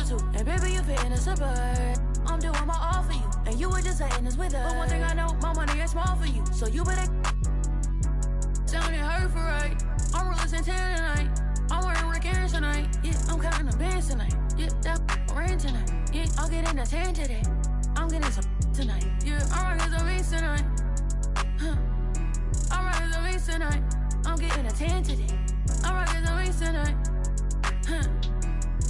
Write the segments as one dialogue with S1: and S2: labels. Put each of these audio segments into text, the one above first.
S1: attitude. And baby, you fit in a suburb. I'm doing my all for you. And you were just saying this with us. But one thing I know, my money is small for you. So you better sound it hurt for right. I'm real Santana tonight. I'm wearing Rick Aaron tonight. Yeah, I'm counting the bands tonight. Yeah, that rain tonight. Yeah, I'll get in the 10 today. I'm getting some tonight. Yeah, I'm rocking some beats tonight. Huh. I'm rocking some beats tonight. I'm getting a 10 today. I'm rocking some beats tonight. Huh.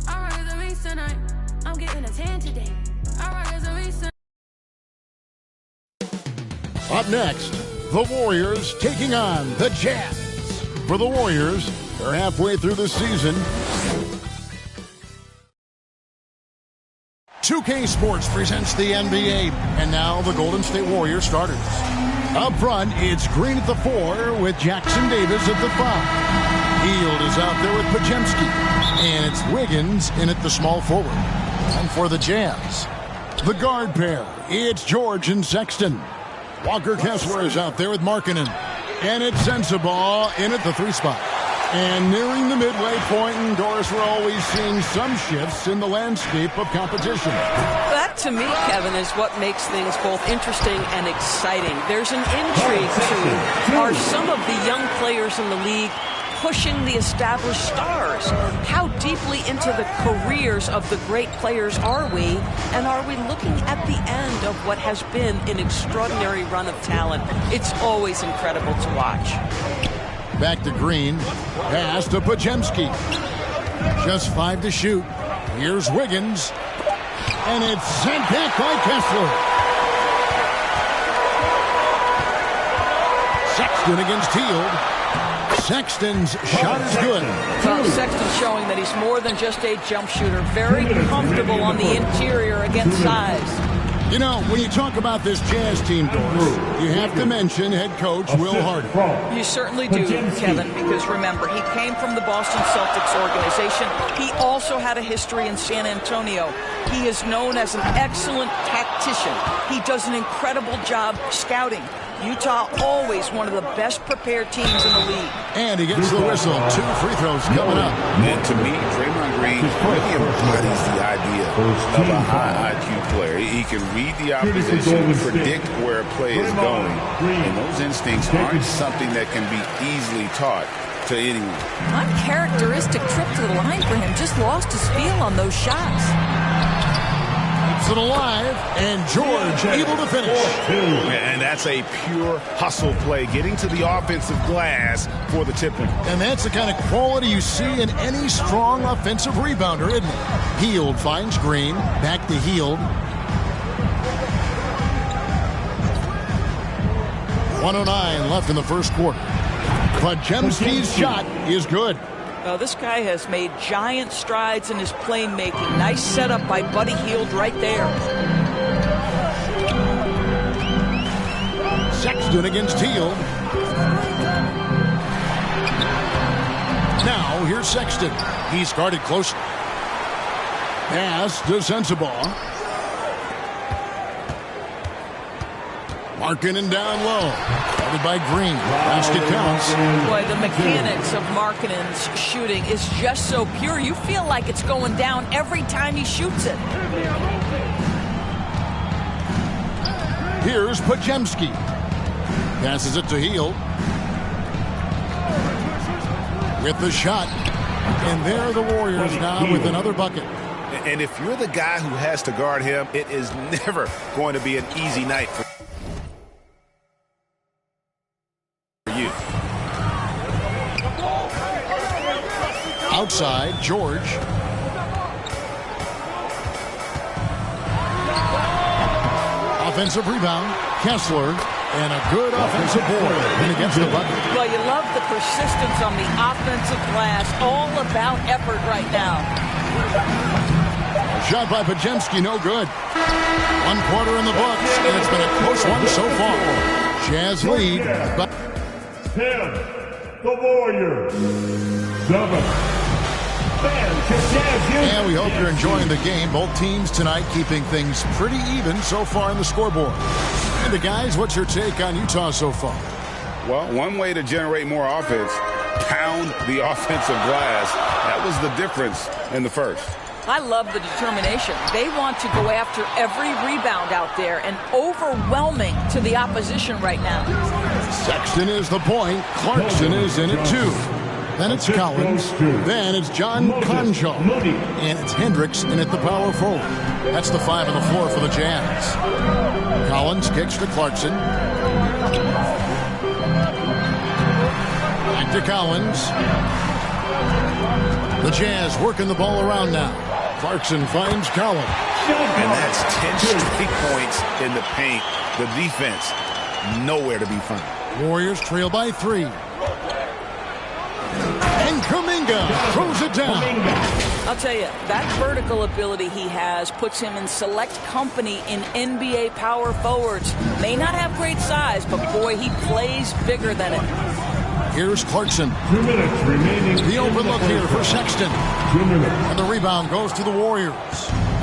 S1: I'm rocking some beats tonight. I'm getting a 10 today. I'm rocking some beats tonight.
S2: Up next, the Warriors taking on the Jazz. For the Warriors, they're halfway through the season. 2K Sports presents the NBA. And now the Golden State Warriors starters. Up front, it's Green at the 4 with Jackson Davis at the 5. Hield is out there with Podziemski. And it's Wiggins in at the small forward. And for the Jazz, the guard pair, it's George and Sexton. Walker Kessler is out there with Markkanen. And it's Sensabaugh in at the 3 spot. And nearing the midway point, and Doris, we're always seeing some shifts in the landscape of competition.
S3: That, to me, Kevin, is what makes things both interesting and exciting. There's an intrigue to, are some of the young players in the league pushing the established stars? How deeply into the careers of the great players are we? And are we looking at the end of what has been an extraordinary run of talent? It's always incredible to watch.
S2: Back to Green. Pass to Podziemski. Just 5 to shoot. Here's Wiggins. And it's sent back by Kessler. Sexton against Hield. Sexton's shot is good.
S3: Well, Sexton's showing that he's more than just a jump shooter. Very comfortable on the interior against size.
S2: You know, when you talk about this Jazz team, Doris, you have to mention head coach Will Hardy.
S3: You certainly do, Kevin, because remember, he came from the Boston Celtics organization. He also had a history in San Antonio. He is known as an excellent tactician. He does an incredible job scouting. Utah always one of the best prepared teams in the league.
S2: And he gets the whistle. 2 free throws coming up.
S4: And to me, Draymond Green really embodies the idea of a high IQ player. He can read the opposition, predict where a play is going, and those instincts aren't something that can be easily taught to anyone.
S5: Uncharacteristic trip to the line for him. Just lost his feel on those shots.
S2: It alive, and George able to finish.
S4: And that's a pure hustle play, getting to the offensive glass for the tip-in.
S2: And that's the kind of quality you see in any strong offensive rebounder, isn't it? Hield finds Green, back to Hield. 1:09 left in the first quarter. Podziemski's shot is good.
S3: This guy has made giant strides in his playmaking. Nice setup by Buddy Hield right there.
S2: Sexton against Hield. Now here's Sexton. He's guarded closely. Pass to Sensabaugh. Markkanen down low. Guarded by Green. Basket counts.
S3: Boy, the mechanics of Markkanen's shooting is just so pure. You feel like it's going down every time he shoots it.
S2: Here's Podziemski. Passes it to Hield. With the shot. And there are the Warriors now with another bucket.
S4: And if you're the guy who has to guard him, it is never going to be an easy night for you.
S2: Outside, George. Offensive rebound, Kessler, and a good offensive board. And against the bucket.
S3: Well, you love the persistence on the offensive glass. All about effort right now.
S2: Shot by Podziemski, no good. 1 quarter in the books, and it's been a close one so far. Jazz lead.
S6: 10, the Warriors. 7.
S2: And we hope you're enjoying the game. Both teams tonight keeping things pretty even so far in the scoreboard. And the guys, what's your take on Utah so far?
S4: Well, one way to generate more offense, pound the offensive glass. That was the difference in the first.
S5: I love the determination. They want to go after every rebound out there and overwhelming to the opposition right now.
S2: Sexton is the point. Clarkson is in it too. Then it's Collins. Then it's John Conjo. And it's Hendricks in at the power forward. That's the 5 on the floor for the Jazz. Collins kicks to Clarkson. Back to Collins. The Jazz working the ball around now. Clarkson finds Collins.
S4: And that's 10 straight points in the paint. The defense, nowhere to be found.
S2: Warriors trail by 3. And Kuminga throws it down.
S5: I'll tell you, that vertical ability he has puts him in select company in NBA power forwards. May not have great size, but boy, he plays bigger than it.
S2: Here's Clarkson.
S6: 2 minutes remaining.
S2: The open look here for Sexton.
S6: 2 minutes.
S2: And the rebound goes to the Warriors.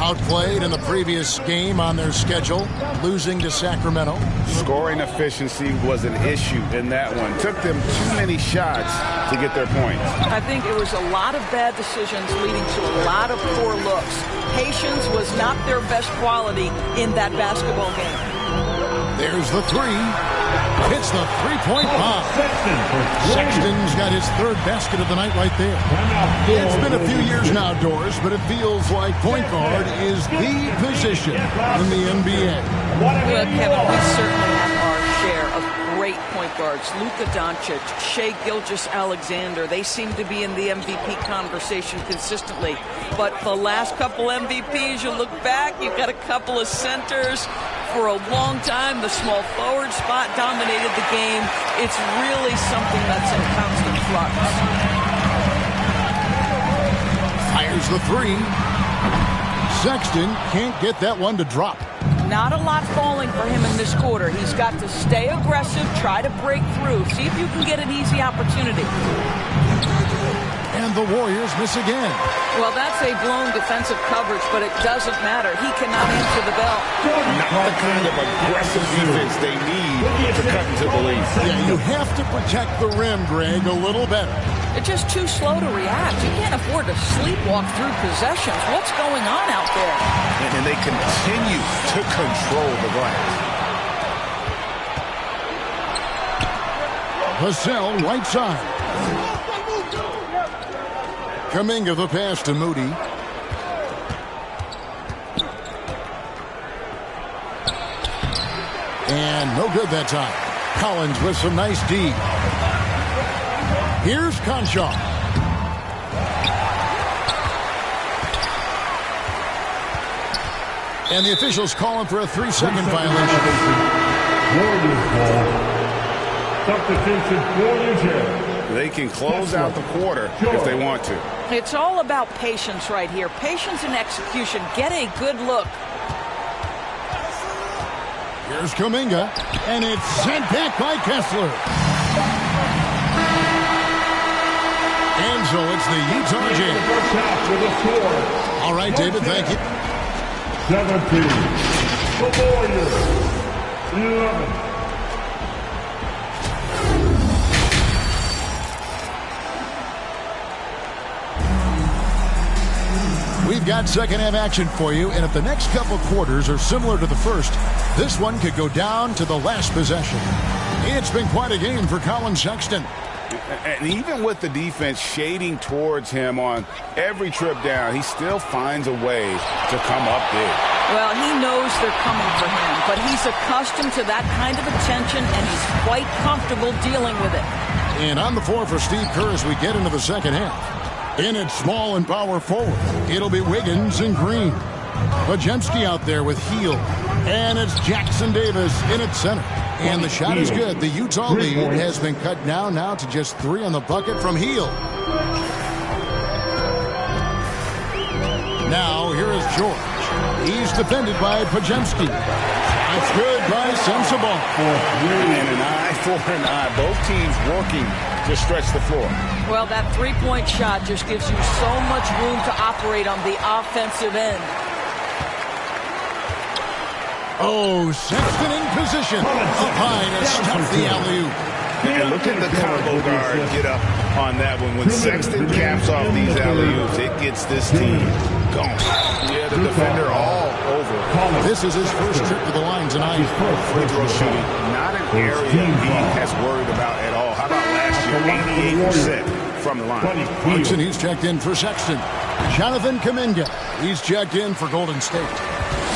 S2: Outplayed in the previous game on their schedule, losing to Sacramento.
S4: Scoring efficiency was an issue in that one. Took them too many shots to get their points.
S5: I think it was a lot of bad decisions leading to a lot of poor looks. Patience was not their best quality in that basketball game.
S2: There's the 3. Hits the three-point bomb. Sexton's got his 3rd basket of the night right there. It's been a few years now, Doris, but it feels like point guard is the position in the NBA.
S5: Well, Kevin, we certainly have our share of great point guards. Luka Doncic, Shai Gilgeous-Alexander, they seem to be in the MVP conversation consistently. But the last couple MVPs, you look back, you've got a couple of centers. For a long time, the small forward spot dominated the game. It's really something that's in constant flux.
S2: Fires the 3. Sexton can't get that one to drop.
S5: Not a lot falling for him in this quarter. He's got to stay aggressive, try to break through, see if you can get an easy opportunity.
S2: And the Warriors miss again.
S5: Well, that's a blown defensive coverage, but it doesn't matter. He cannot answer the bell.
S4: Not the kind of aggressive defense they need to cut into the lead.
S2: Yeah, you have to protect the rim, Greg, a little better.
S5: They're just too slow to react. You can't afford to sleepwalk through possessions. What's going on out there?
S4: And they continue to control the glass.
S2: Vassell, right side. Kuminga the pass to Moody. And no good that time. Collins with some nice D. Here's Concho. And the officials calling for a 3-second violation.
S6: Warriors ball. Substitution for the Jazz.
S4: They can close out the quarter if they want to.
S5: It's all about patience right here. Patience and execution. Get a good look.
S2: Here's Kuminga, and it's sent back by Kessler. And so it's the Utah Jazz.
S6: First half with a score.
S2: All right, David, thank you.
S6: 17. The Warriors. 11.
S2: We've got second half action for you, and if the next couple of quarters are similar to the first, this one could go down to the last possession. It's been quite a game for Colin Sexton.
S4: And even with the defense shading towards him on every trip down, he still finds a way to come up big.
S5: Well, he knows they're coming for him, but he's accustomed to that kind of attention, and he's quite comfortable dealing with it.
S2: And on the floor for Steve Kerr as we get into the second half. In at small and power forward, it'll be Wiggins and Green. Podziemski out there with Hield. And it's Jackson Davis in at center. And the shot is good. The Utah lead has been cut down now to just 3 on the bucket from Hield. Now here is George. He's defended by Podziemski. That's good by Sensabaugh.
S4: And an eye for an eye. Both teams working to stretch the floor.
S5: Well, that three-point shot just gives you so much room to operate on the offensive end.
S2: Oh, Sexton in position. Up high to stop the alley-oop.
S4: And look at the combo guard get up on that one. When Sexton caps off these alley-oops, it gets this team gone. Yeah, the defender all over.
S2: This is his first trip to the line tonight.
S4: Free throw shooting, not an area he has worried about at all. How about last year? 88% from the line.
S2: Clarkson, he's checked in for Sexton. Jonathan Kuminga, he's checked in for Golden State.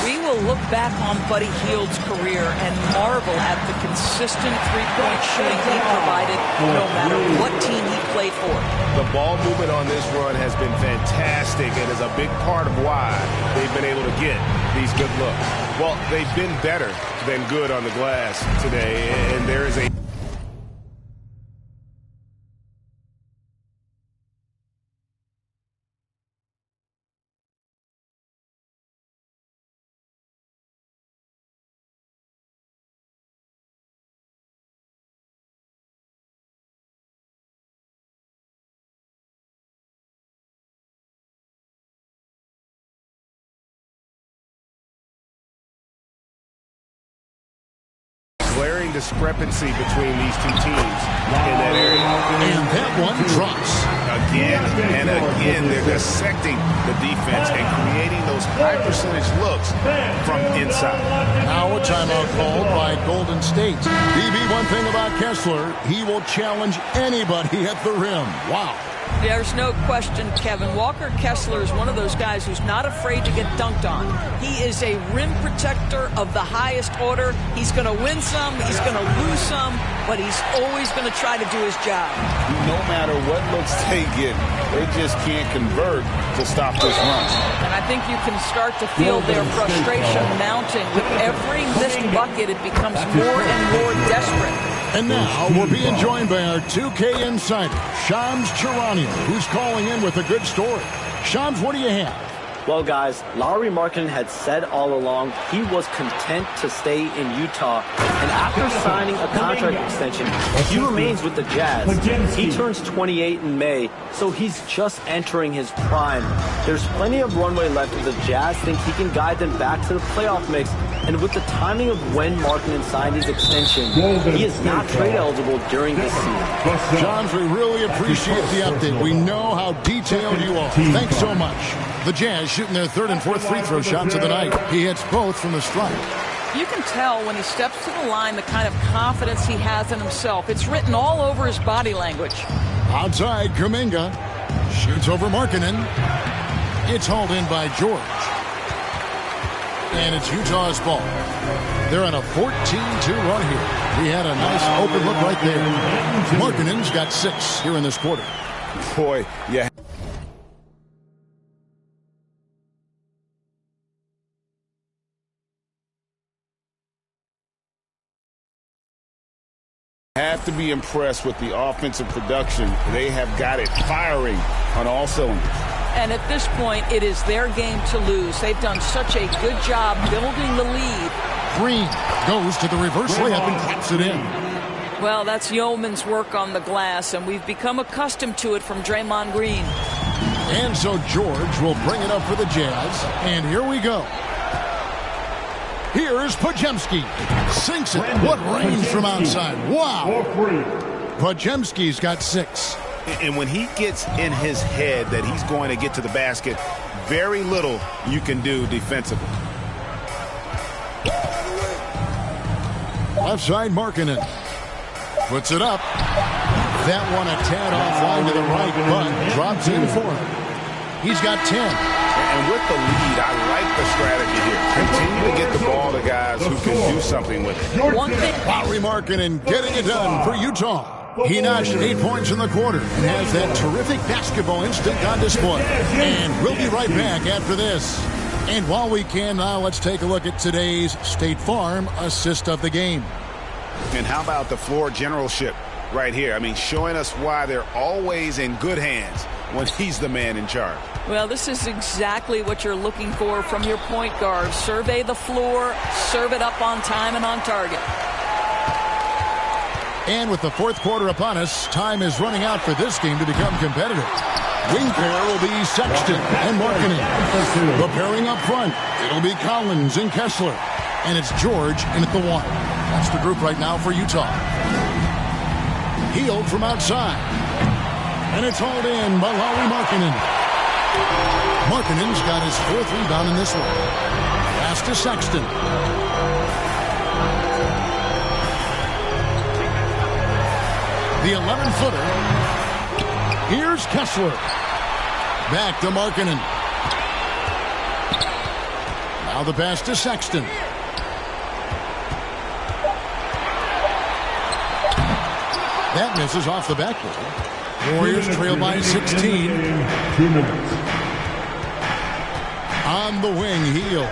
S5: We will look back on Buddy Hield's career and marvel at the consistent three-point shooting he provided no matter what team he played for.
S7: The ball movement on this run has been fantastic and is a big part of why they've been able to get these good looks. Well, they've been better than good on the glass today, and there is a glaring discrepancy between these two teams in that area.
S2: And that one drops.
S4: Again and again, they're dissecting the defense and creating those high percentage looks from inside.
S2: Now a timeout called by Golden State. BB, one thing about Kessler, he will challenge anybody at the rim. Wow.
S5: There's no question, Kevin. Walker Kessler is one of those guys who's not afraid to get dunked on. He is a rim protector of the highest order. He's going to win some, he's going to lose some, but he's always going to try to do his job.
S4: No matter what looks they get, they just can't convert to stop this run.
S5: And I think you can start to feel their frustration mounting. With every missed bucket, it becomes more and more desperate.
S2: And now we're being joined by our 2K insider, Shams Charania, who's calling in with a good story. Shams, what do you have?
S8: Well, guys, Lauri Markkanen had said all along he was content to stay in Utah. And after signing a contract extension, he remains with the Jazz. He turns 28 in May, so he's just entering his prime. There's plenty of runway left if the Jazz think he can guide them back to the playoff mix. And with the timing of when Markkanen signed his extension, he is not trade eligible during this season.
S2: Johns, we really appreciate the update. We know how detailed you are. Thanks so much. The Jazz shooting their third and fourth free throw shots of the night. He hits both from the stripe.
S5: You can tell when he steps to the line the kind of confidence he has in himself. It's written all over his body language.
S2: Outside, Kuminga shoots over Markkanen. It's hauled in by George. And it's Utah's ball. They're on a 14-2 run here. He had a nice open look right there. Markkanen's got 6 here in this quarter.
S4: Boy, yeah. Have to be impressed with the offensive production. They have got it firing on all cylinders.
S5: And at this point, it is their game to lose. They've done such a good job building the lead.
S2: Green goes to the reverse layup and claps it in.
S5: Well, that's yeoman's work on the glass, and we've become accustomed to it from Draymond Green.
S2: And so George will bring it up for the Jazz. And here we go. Here's Podziemski. Sinks it. What range from outside. Wow. Podziemski's got 6.
S4: And when he gets in his head that he's going to get to the basket, very little you can do defensively.
S2: Left side, Markkanen. Puts it up. That one a tad offline to the right, but drops in for him. He's got 10.
S4: And with the lead, I like the strategy here. Continue to get the ball to guys who can do something with it.
S2: Lauri Markkanen getting it done for Utah. He notched 8 points in the quarter and has that terrific basketball instinct on display. And we'll be right back after this. And while we can now, let's take a look at today's State Farm assist of the game.
S4: And how about the floor generalship right here? I mean, showing us why they're always in good hands when he's the man in charge.
S5: Well, this is exactly what you're looking for from your point guard. Survey the floor, serve it up on time and on target.
S2: And with the fourth quarter upon us, time is running out for this game to become competitive. Wing pair will be Sexton and Markkanen. The pairing up front, it'll be Collins and Kessler. And it's George in at the 1. That's the group right now for Utah. Hield from outside. And it's hauled in by Lauri Markkanen. Markkanen's got his 4th rebound in this one. Pass to Sexton. The 11-footer. Here's Kessler. Back to Markkanen. Now the pass to Sexton. That misses off the backboard. Warriors trail by 16.
S6: 2 minutes.
S2: On the wing, Hield.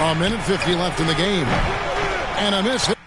S2: A minute 50 left in the game. And a miss.